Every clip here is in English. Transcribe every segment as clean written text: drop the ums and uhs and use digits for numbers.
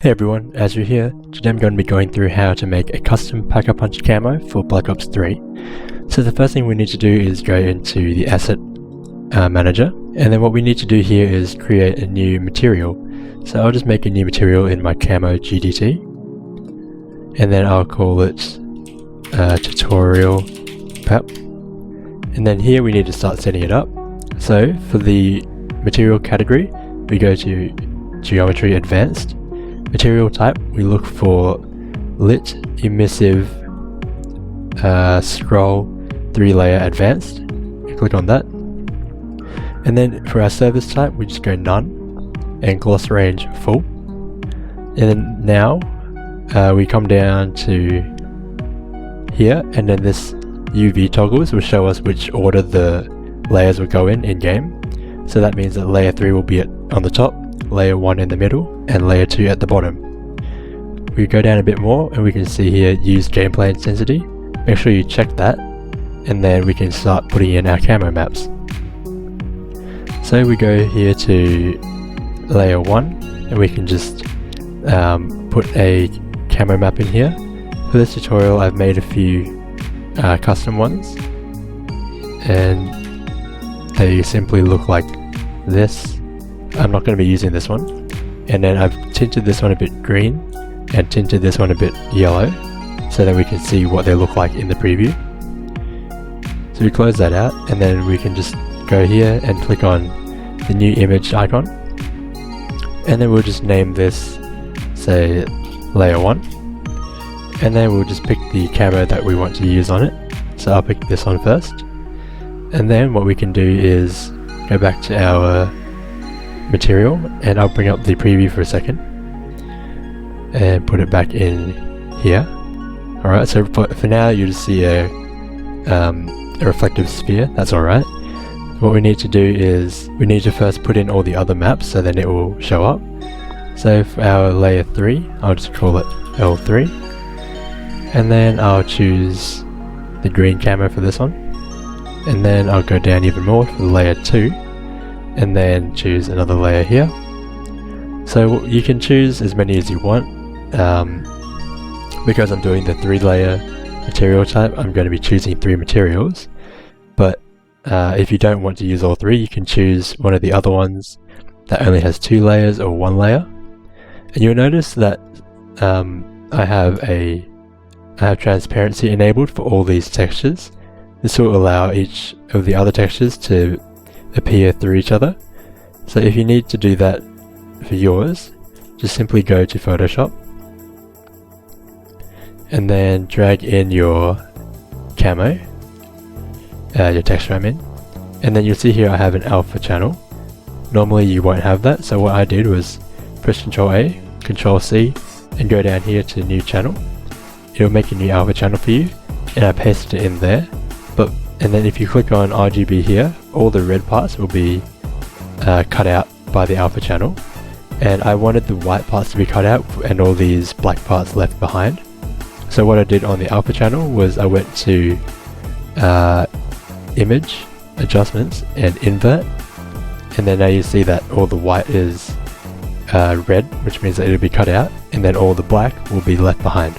Hey everyone, Azsry here. Today I'm going to be going through how to make a custom Pack-a-Punch camo for Black Ops 3. So the first thing we need to do is go into the asset manager, and then what we need to do here is create a new material. So I'll just make a new material in my camo GDT, and then I'll call it tutorial PAP. And then here we need to start setting it up. So for the material category, we go to Geometry Advanced. Material type, we look for lit, emissive, scroll, 3-layer advanced. We click on that. And then for our surface type, we just go none and gloss range full. And then now we come down to here, and then this UV toggles will show us which order the layers will go in game. So that means that layer 3 will be on the top, layer 1 in the middle, and layer 2 at the bottom. We go down a bit more and we can see here use gameplay intensity. Make sure you check that, and then we can start putting in our camo maps. So we go here to layer 1 and we can just put a camo map in here. For this tutorial I've made a few custom ones, and they simply look like this. I'm not going to be using this one. And then I've tinted this one a bit green and tinted this one a bit yellow so that we can see what they look like in the preview. So we close that out, and then we can just go here and click on the new image icon, and then we'll just name this, say, layer 1, and then we'll just pick the camo that we want to use on it. So I'll pick this one first, and then what we can do is go back to our material, and I'll bring up the preview for a second and put it back in here. Alright, so for now you just see a reflective sphere. That's alright. What we need to do is we need to first put in all the other maps, so then it will show up. So for our layer 3, I'll just call it L3, and then I'll choose the green camo for this one, and then I'll go down even more for layer 2, and then choose another layer here. So you can choose as many as you want. Because I'm doing the 3-layer material type, I'm going to be choosing 3 materials. But if you don't want to use all 3, you can choose one of the other ones that only has 2 layers or 1 layer. And you'll notice that I have transparency enabled for all these textures. This will allow each of the other textures to appear through each other. So if you need to do that for yours, just simply go to Photoshop and then drag in your camo, your texture I mean, and then you'll see here I have an alpha channel. Normally you won't have that, so what I did was press Ctrl A, Ctrl C, and go down here to new channel. It'll make a new alpha channel for you, and I pasted it in there. And then if you click on RGB here, all the red parts will be cut out by the alpha channel, and I wanted the white parts to be cut out and all these black parts left behind. So what I did on the alpha channel was I went to image, adjustments, and invert, and then now you see that all the white is red, which means that it'll be cut out, and then all the black will be left behind.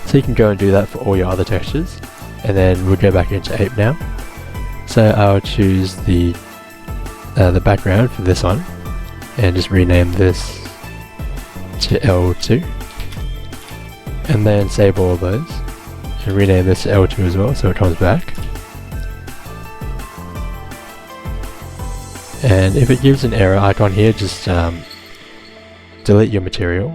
So you can go and do that for all your other textures. And then we'll go back into Ape now. So I'll choose the background for this one, and just rename this to L2, and then save all of those, and rename this to L2 as well, so it comes back. And if it gives an error icon here, just delete your material,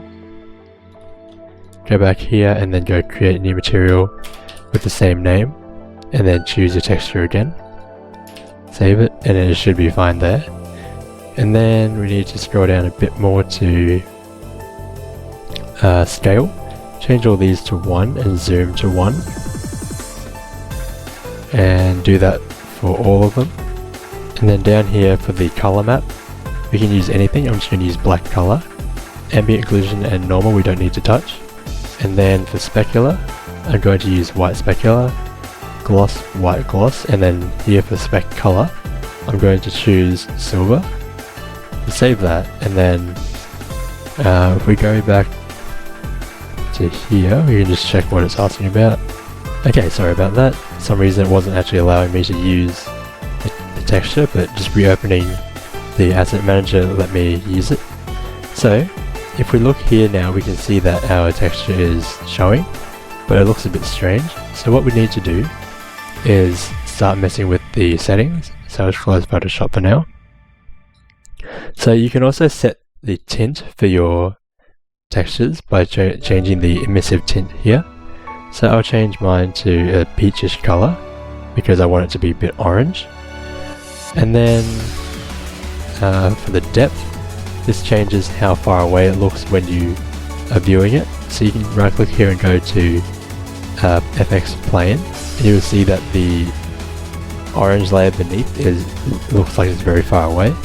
go back here, and then go create a new material with the same name, and then choose your texture again, save it, and then it should be fine there. And then we need to scroll down a bit more to scale, change all these to 1 and zoom to 1, and do that for all of them. And then down here for the color map, we can use anything. I'm just going to use black color. Ambient, occlusion, and normal we don't need to touch. And then for specular, I'm going to use white specular, gloss, white gloss, and then here for spec color, I'm going to choose silver. Save that, and then If we go back to here, we can just check what it's asking about. Okay, sorry about that. For some reason it wasn't actually allowing me to use the texture, but just reopening the asset manager let me use it. So if we look here now, we can see that our texture is showing, but it looks a bit strange. So what we need to do is start messing with the settings. So I'll just close Photoshop for now. So you can also set the tint for your textures by changing the emissive tint here. So I'll change mine to a peachish color because I want it to be a bit orange. And then for the depth, this changes how far away it looks when you are viewing it. So you can right click here and go to FX plane, and you will see that the orange layer beneath looks like it's very far away.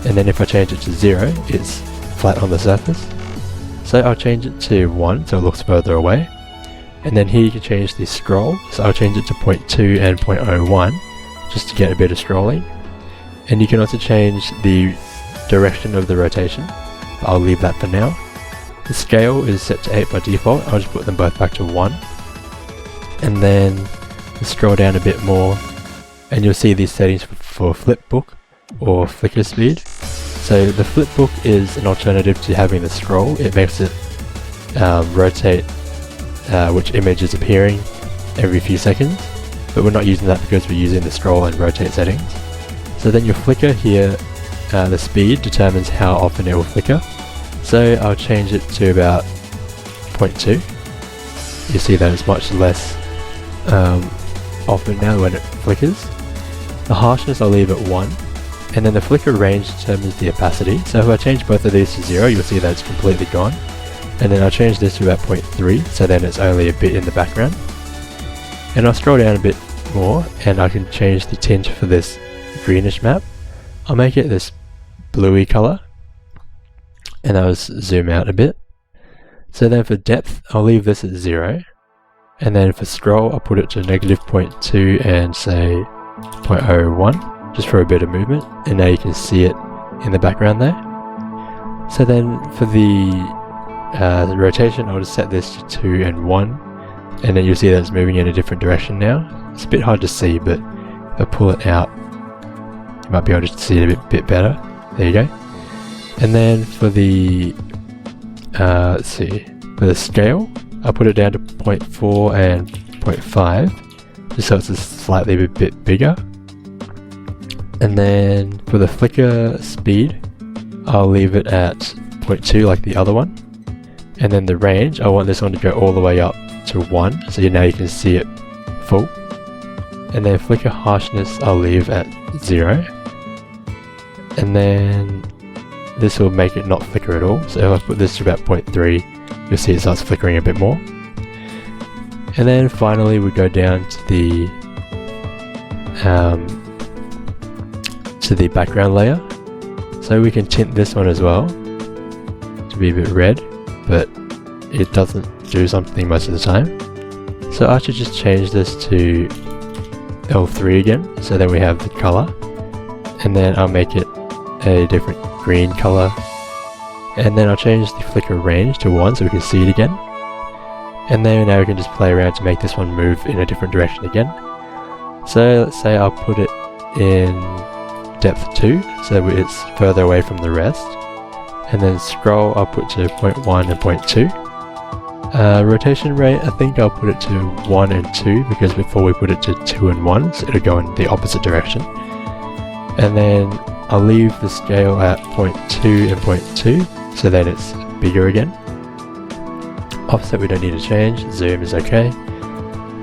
And then if I change it to 0, it's flat on the surface. So I'll change it to 1 so it looks further away. And then here you can change the scroll, so I'll change it to 0.2 and 0.01 just to get a bit of scrolling. And you can also change the direction of the rotation, but I'll leave that for now. The scale is set to 8 by default. I'll just put them both back to 1. And then scroll down a bit more and you'll see these settings for flipbook or flicker speed. So the flipbook is an alternative to having the scroll. It makes it rotate which image is appearing every few seconds, but we're not using that because we're using the scroll and rotate settings. So then your flicker here, the speed determines how often it will flicker. So I'll change it to about 0.2. You see that it's much less often now when it flickers. The harshness I'll leave at 1, and then the flicker range determines the opacity. So if I change both of these to 0, you'll see that it's completely gone. And then I'll change this to about 0.3, so then it's only a bit in the background. And I'll scroll down a bit more, and I can change the tint for this greenish map. I'll make it this bluey color, and I'll zoom out a bit. So then for depth, I'll leave this at 0, and then for scroll, I'll put it to -0.2 and say 0.01, just for a bit of movement, and now you can see it in the background there. So then for the rotation, I'll just set this to 2 and 1, and then you'll see that it's moving in a different direction now. It's a bit hard to see, but if I pull it out, you might be able to see it a bit better. There you go. And then for the let's see, for the scale, I'll put it down to 0.4 and 0.5, just so it's a slightly bit bigger. And then for the flicker speed, I'll leave it at 0.2 like the other one. And then the range, I want this one to go all the way up to 1, so now you can see it full. And then flicker harshness, I'll leave at 0. And then this will make it not flicker at all. So if I put this to about 0.3, you'll see it starts flickering a bit more. And then finally we go down to the background layer. So we can tint this one as well to be a bit red, but it doesn't do something most of the time. So I should just change this to L3 again, so then we have the color, and then I'll make it a different green color, and then I'll change the flicker range to 1 so we can see it again. And then now we can just play around to make this one move in a different direction again. So let's say I'll put it in depth 2 so that it's further away from the rest. And then scroll I'll put to 0.1 and 0.2. Rotation rate, I think I'll put it to 1 and 2 because before we put it to 2 and 1, so it'll go in the opposite direction. And then I'll leave the scale at 0.2 and 0.2 so then it's bigger again. Offset we don't need to change, zoom is okay.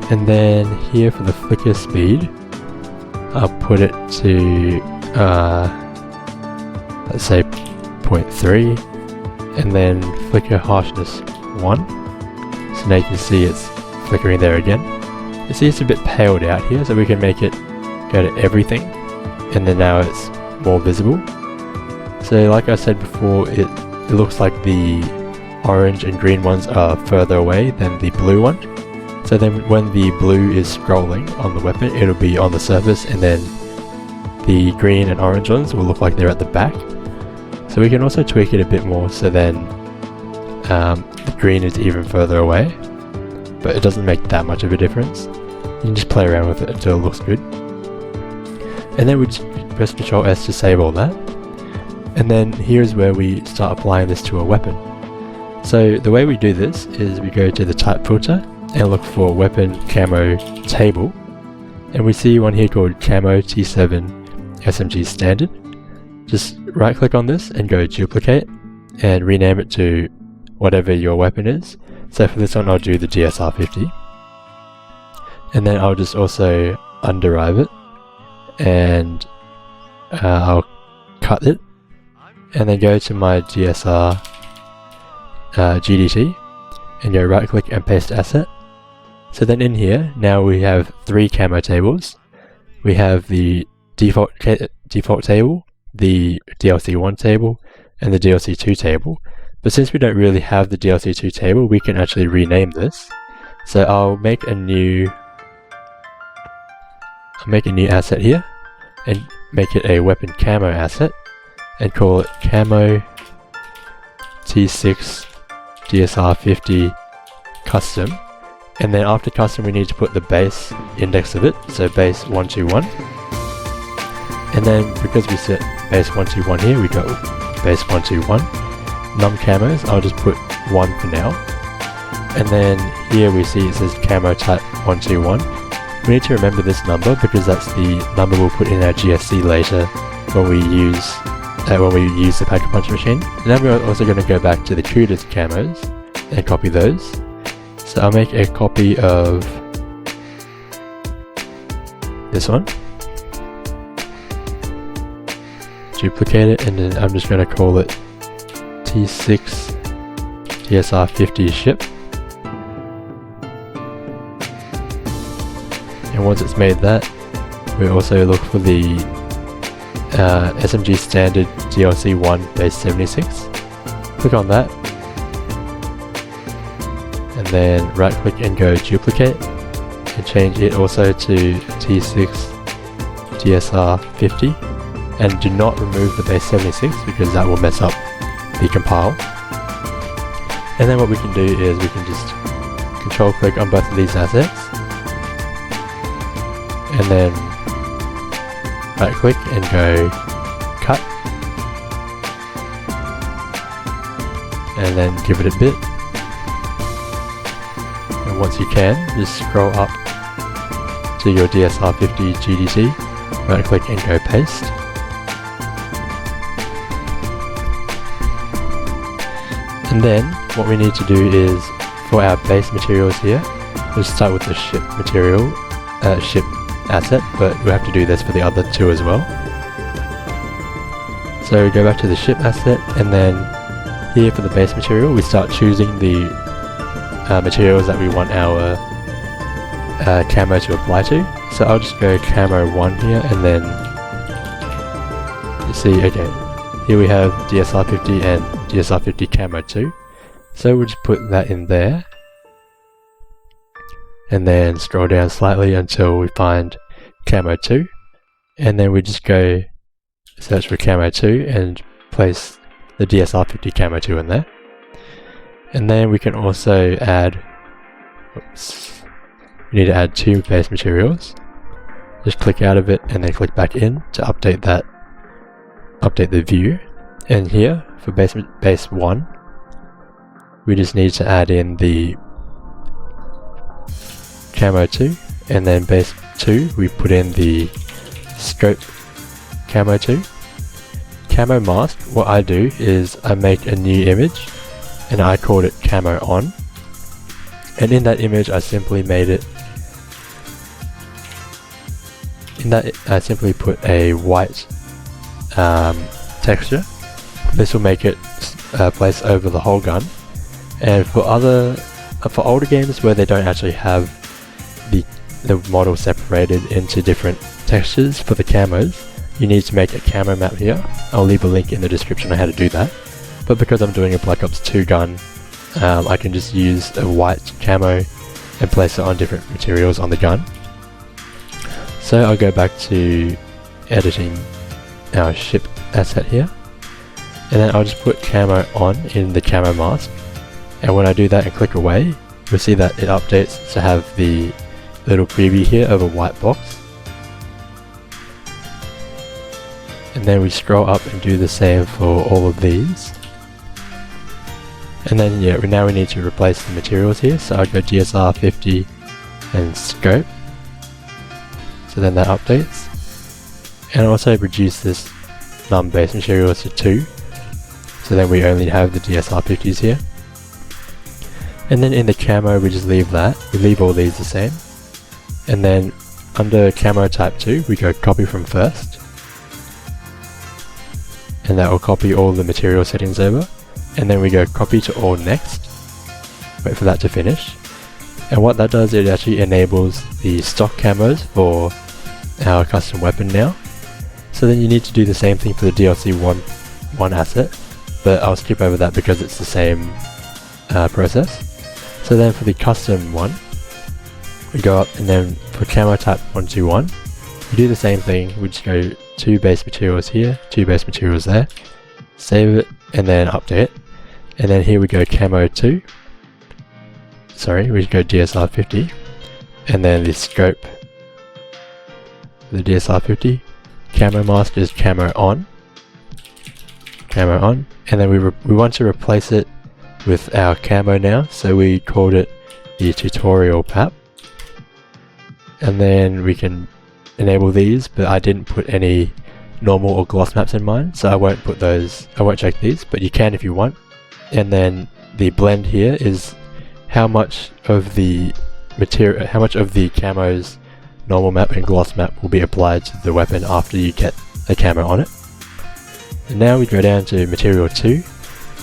And then here for the flicker speed, I'll put it to let's say 0.3, and then flicker harshness 1. So now you can see it's flickering there again. You see it's a bit paled out here, so we can make it go to everything, and then now it's more visible. So like I said before, it looks like the orange and green ones are further away than the blue one. So then when the blue is scrolling on the weapon, it'll be on the surface, and then the green and orange ones will look like they're at the back. So we can also tweak it a bit more, so then the green is even further away, but it doesn't make that much of a difference. You can just play around with it until it looks good. And then we just press Ctrl S to save all that. And then here's where we start applying this to a weapon. So the way we do this is we go to the type filter and look for weapon camo table. And we see one here called Camo T7 SMG Standard. Just right click on this and go duplicate and rename it to whatever your weapon is. So for this one I'll do the GSR-50. And then I'll just also underive it and I'll cut it and then go to my GSR GDT and go right click and paste asset. So then in here now we have 3 camo tables. We have the default table, the DLC1 table, and the DLC2 table. But since we don't really have the DLC2 table, we can actually rename this. So I'll make a new asset here and make it a weapon camo asset and call it Camo T6 GSR-50 custom. And then after custom we need to put the base index of it, so base 121. And then because we set base 121 here, we go base 121. Num camos, I'll just put 1 for now. And then here we see it says camo type 121. We need to remember this number because that's the number we'll put in our GSC later when we use the Pack-a-Punch machine. And then we're also going to go back to the crudest camos and copy those. So I'll make a copy of this one, duplicate it, and then I'm just going to call it T6 GSR-50 ship. And once it's made that, we also look for the SMG standard DLC1 base 76. Click on that, and then right click and go duplicate, and change it also to T6 GSR-50. And do not remove the base 76 because that will mess up the compile. And then what we can do is we can just control click on both of these assets, and then right click and go cut, and then give it a bit. And once you can, just scroll up to your GSR-50 GDT, right click and go paste. And then what we need to do is for our base materials here, we'll start with the ship material, ship asset, but we have to do this for the other 2 as well. So we go back to the ship asset, and then here for the base material we start choosing the materials that we want our camo to apply to. So I'll just go camo 1 here, and then you see, okay, here we have GSR-50 and GSR-50 camo 2. So we'll just put that in there, and then scroll down slightly until we find camo 2, and then we just go search for camo 2 and place the GSR-50 camo 2 in there. And then we can also add, we need to add 2 base materials. Just click out of it and then click back in to update the view. And here for base 1 we just need to add in the camo 2, and then base 2 we put in the scope camo 2. Camo mask, what I do is I make a new image and I called it camo on, and in that image I simply put a white texture. This will make it place over the whole gun. And for older games where they don't actually have the model separated into different textures for the camos, you need to make a camo map here. I'll leave a link in the description on how to do that. But because I'm doing a Black Ops 2 gun, I can just use a white camo and place it on different materials on the gun. So I'll go back to editing our ship asset here, and then I'll just put camo on in the camo mask, And when I do that and click away, you'll see that it updates to have the little preview here of a white box. And then we scroll up and do the same for all of these. And then yeah, now we need to replace the materials here, so I'll go DSR 50 and scope. So then that updates. And also reduce this num base materials to 2. So then we only have the DSR 50s here. And then in the camo we just leave that, we leave all these the same. And then under camo type 2 we go copy from first. And that will copy all the material settings over. And then we go copy to all next. Wait for that to finish. And what that does, it actually enables the stock camos for our custom weapon now. So then you need to do the same thing for the DLC 1 asset, but I'll skip over that because it's the same process. So then for the custom one, we go up, and then for camo type 121, we do the same thing. We just go 2 base materials here, 2 base materials there, save it, and then update. And then here we go camo 2. Sorry, we go DSR 50, and then the scope, the DSR 50, camo mask is camo on, and then we want to replace it with our camo now, so we called it the tutorial PAP. And then we can enable these, but I didn't put any normal or gloss maps in mine, so I won't put those, I won't check these, but you can if you want. And then the blend here is how much of the material, how much of the camo's normal map and gloss map will be applied to the weapon after you get a camo on it. And now we go down to material 2.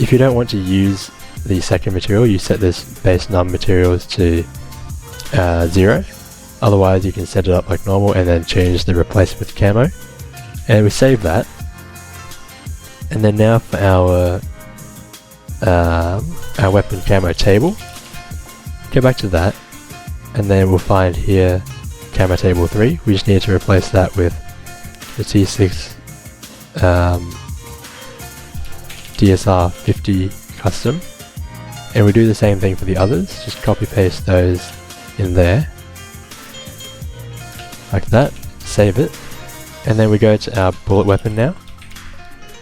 If you don't want to use the second material, you set this base num materials to 0. Otherwise you can set it up like normal and then change the replace with camo. And we save that. And then now for our weapon camo table, go back to that, and then we'll find here camo table 3. We just need to replace that with the T6 DSR 50 custom, and we do the same thing for the others. Just copy paste those in there like that, save it, and then we go to our bullet weapon now.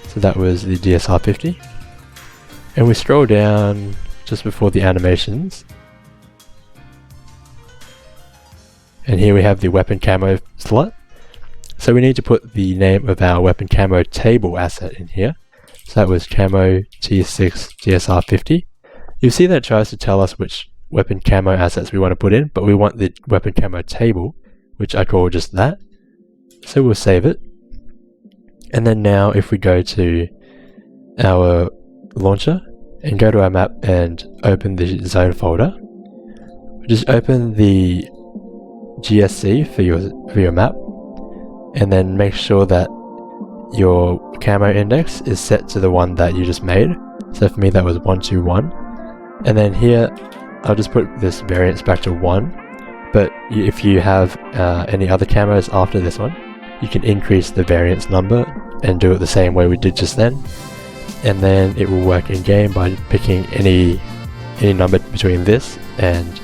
So that was the DSR 50, and we scroll down just before the animations. And here we have the weapon camo slot. So we need to put the name of our weapon camo table asset in here. So that was camo T6 DSR 50. You'll see that it tries to tell us which weapon camo assets we want to put in, but we want the weapon camo table, which I call just that. So we'll save it. And then now if we go to our launcher and go to our map and open the zone folder, just open the GSC for your map, and then make sure that your camo index is set to the one that you just made. So for me that was 121, and then here I'll just put this variance back to 1, but if you have any other camos after this one, you can increase the variance number and do it the same way we did just then, and then it will work in game by picking any number between this and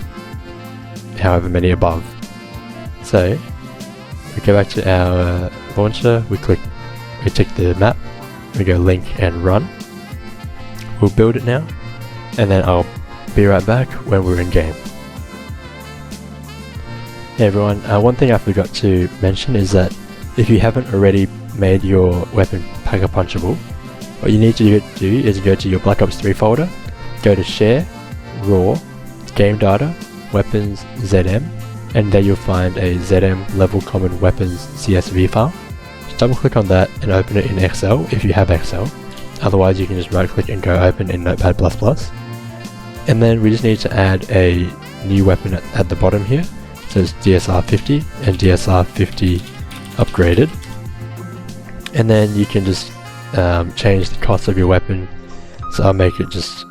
however many above. So we go back to our launcher, we tick the map, we go link and run. We'll build it now, and then I'll be right back when we're in game. Hey everyone, one thing I forgot to mention is that if you haven't already made your weapon Packer Punchable, what you need to do is go to your Black Ops 3 folder, go to Share, Raw, Game Data, Weapons, ZM, and there you'll find a ZM Level Common Weapons CSV file. Just double click on that and open it in Excel if you have Excel. Otherwise you can just right click and go open in Notepad++. And then we just need to add a new weapon at the bottom here. So it's DSR 50 and DSR 50 upgraded. And then you can just change the cost of your weapon. So I'll make it just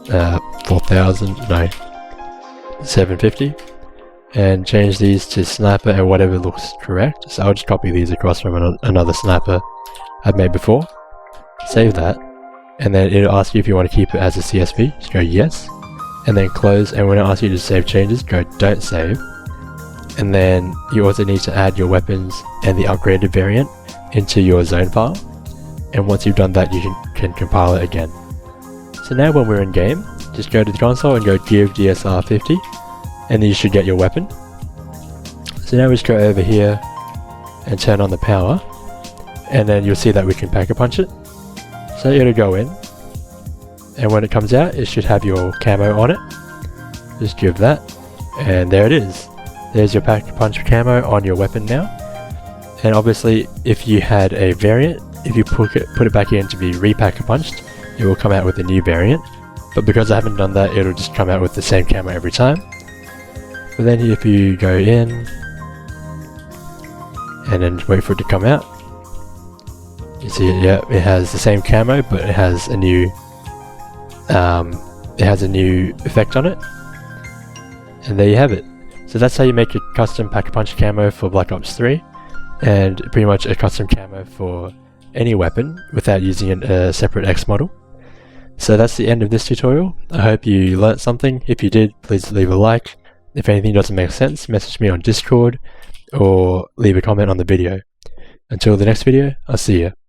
750. And change these to sniper and whatever looks correct. So I'll just copy these across from another sniper I've made before. Save that. and then it'll ask you if you want to keep it as a CSV, just go yes, and then close, and when it asks you to save changes, go don't save. And then you also need to add your weapons and the upgraded variant into your zone file, and once you've done that, you can compile it again. So now when we're in game, just go to the console and go give DSR 50, and then you should get your weapon. So now we just go over here and turn on the power, and then you'll see that we can Pack-a-Punch it. So it'll go in, and when it comes out, it should have your camo on it. Just give that, and there it is. There's your Pack-a-Punch camo on your weapon now. And obviously, if you had a variant, if you put it back in to be re-Pack-a-Punched, it will come out with a new variant. But because I haven't done that, it'll just come out with the same camo every time. But then if you go in, and then wait for it to come out, you see it, yeah, it has the same camo, but it has a new effect on it. And there you have it. So that's how you make a custom Pack-a-Punch camo for Black Ops 3, and pretty much a custom camo for any weapon without using a separate X model. So that's the end of this tutorial. I hope you learnt something. If you did, please leave a like. If anything doesn't make sense, message me on Discord or leave a comment on the video. Until the next video, I'll see you.